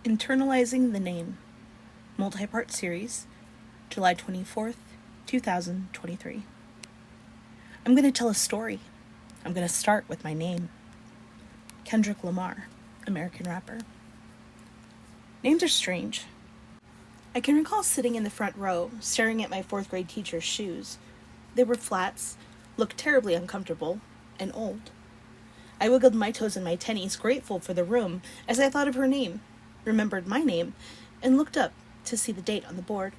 Internalizing the Name, multi-part series, July 24th, 2023. I'm going to tell a story. I'm going to start with my name. Kendrick Lamar, American rapper. Names are strange. I can recall sitting in the front row, staring at my 4th grade teacher's shoes. They were flats, looked terribly uncomfortable, and old. I wiggled my toes in my tennies, grateful for the room, as I thought of her name, remembered my name, and looked up to see the date on the board.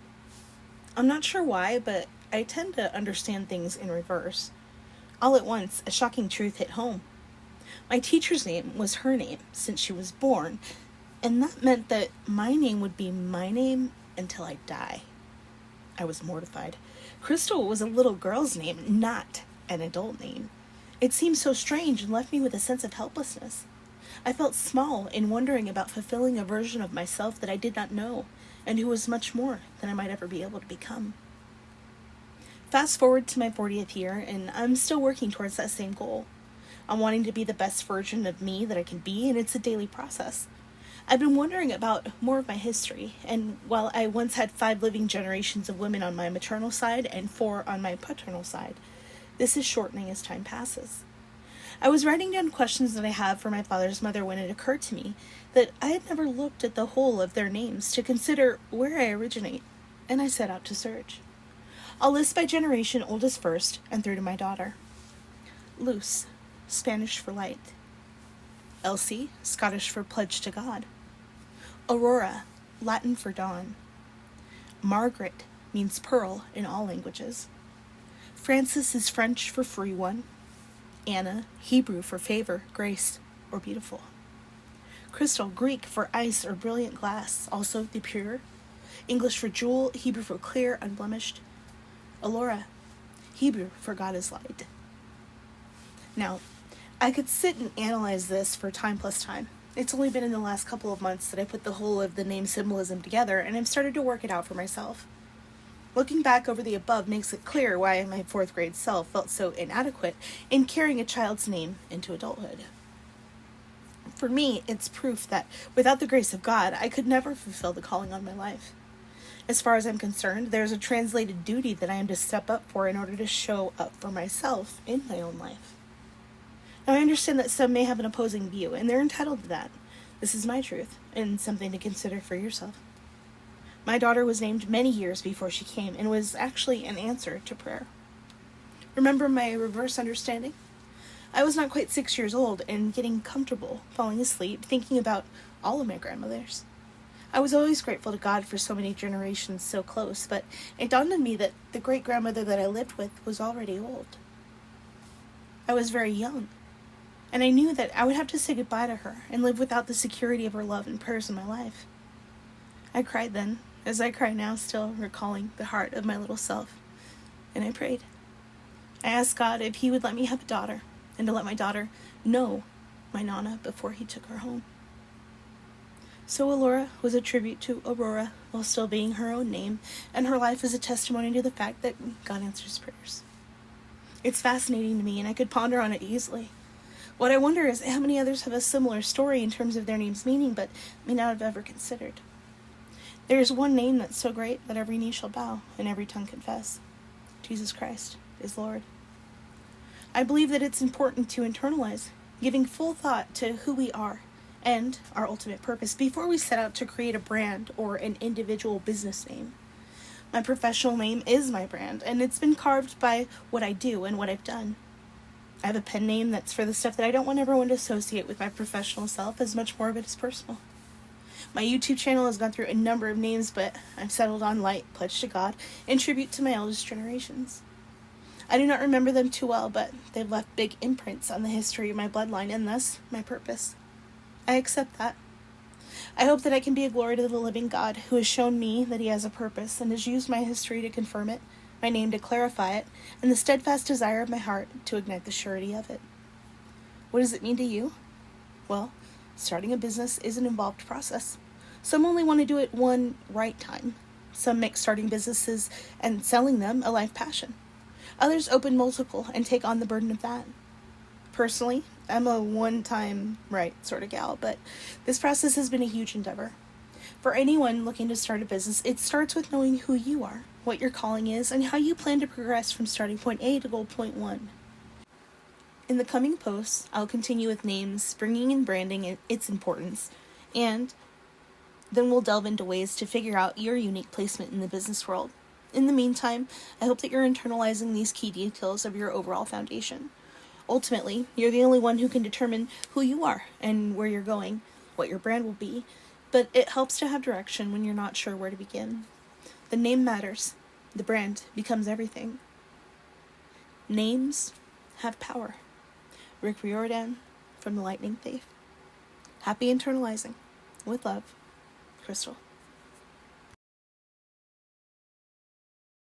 I'm not sure why, but I tend to understand things in reverse. All at once, a shocking truth hit home. My teacher's name was her name since she was born, and that meant that my name would be my name until I die. I was mortified. Crystal was a little girl's name, not an adult name. It seemed so strange and left me with a sense of helplessness. I felt small in wondering about fulfilling a version of myself that I did not know, and who was much more than I might ever be able to become. Fast forward to my 40th year, and I'm still working towards that same goal. I'm wanting to be the best version of me that I can be, and it's a daily process. I've been wondering about more of my history, and while I once had 5 living generations of women on my maternal side and 4 on my paternal side, this is shortening as time passes. I was writing down questions that I have for my father's mother when it occurred to me that I had never looked at the whole of their names to consider where I originate, and I set out to search. I'll list by generation, oldest first, and through to my daughter. Luz, Spanish for light. Elsie, Scottish for pledge to God. Aurora, Latin for dawn. Margaret means pearl in all languages. Francis is French for free one. Anna, Hebrew for favor, grace, or beautiful. Crystal, Greek for ice or brilliant glass, also the pure. English for jewel, Hebrew for clear, unblemished. Alora, Hebrew for God is light. Now, I could sit and analyze this for time plus time. It's only been in the last couple of months that I put the whole of the name symbolism together, and I've started to work it out for myself. Looking back over the above makes it clear why my 4th grade self felt so inadequate in carrying a child's name into adulthood. For me, it's proof that without the grace of God, I could never fulfill the calling on my life. As far as I'm concerned, there's a translated duty that I am to step up for in order to show up for myself in my own life. Now, I understand that some may have an opposing view, and they're entitled to that. This is my truth, and something to consider for yourself. My daughter was named many years before she came, and was actually an answer to prayer. Remember my reverse understanding? I was not quite 6 years old, and getting comfortable, falling asleep, thinking about all of my grandmothers. I was always grateful to God for so many generations so close, but it dawned on me that the great-grandmother that I lived with was already old. I was very young, and I knew that I would have to say goodbye to her and live without the security of her love and prayers in my life. I cried then, as I cry now, still recalling the heart of my little self, and I prayed. I asked God if He would let me have a daughter, and to let my daughter know my Nana before He took her home. So Alora was a tribute to Aurora while still being her own name, and her life is a testimony to the fact that God answers prayers. It's fascinating to me, and I could ponder on it easily. What I wonder is how many others have a similar story in terms of their name's meaning, but may not have ever considered. There is one name that's so great that every knee shall bow and every tongue confess. Jesus Christ is Lord. I believe that it's important to internalize, giving full thought to who we are and our ultimate purpose before we set out to create a brand or an individual business name. My professional name is my brand, and it's been carved by what I do and what I've done. I have a pen name that's for the stuff that I don't want everyone to associate with my professional self, as much more of it is personal. My YouTube channel has gone through a number of names, but I've settled on Light, Pledge to God, in tribute to my eldest generations. I do not remember them too well, but they've left big imprints on the history of my bloodline and thus my purpose. I accept that. I hope that I can be a glory to the living God who has shown me that He has a purpose and has used my history to confirm it, my name to clarify it, and the steadfast desire of my heart to ignite the surety of it. What does it mean to you? Well, starting a business is an involved process. Some only want to do it one right time. Some make starting businesses and selling them a life passion. Others open multiple and take on the burden of that. Personally, I'm a one-time right sort of gal, but this process has been a huge endeavor. For anyone looking to start a business, it starts with knowing who you are, what your calling is, and how you plan to progress from starting point A to goal point 1. In the coming posts, I'll continue with names, bringing in branding and its importance, and then we'll delve into ways to figure out your unique placement in the business world. In the meantime, I hope that you're internalizing these key details of your overall foundation. Ultimately, you're the only one who can determine who you are and where you're going, what your brand will be, but it helps to have direction when you're not sure where to begin. The name matters. The brand becomes everything. Names have power. Rick Riordan from The Lightning Thief. Happy internalizing. With love, Crystal.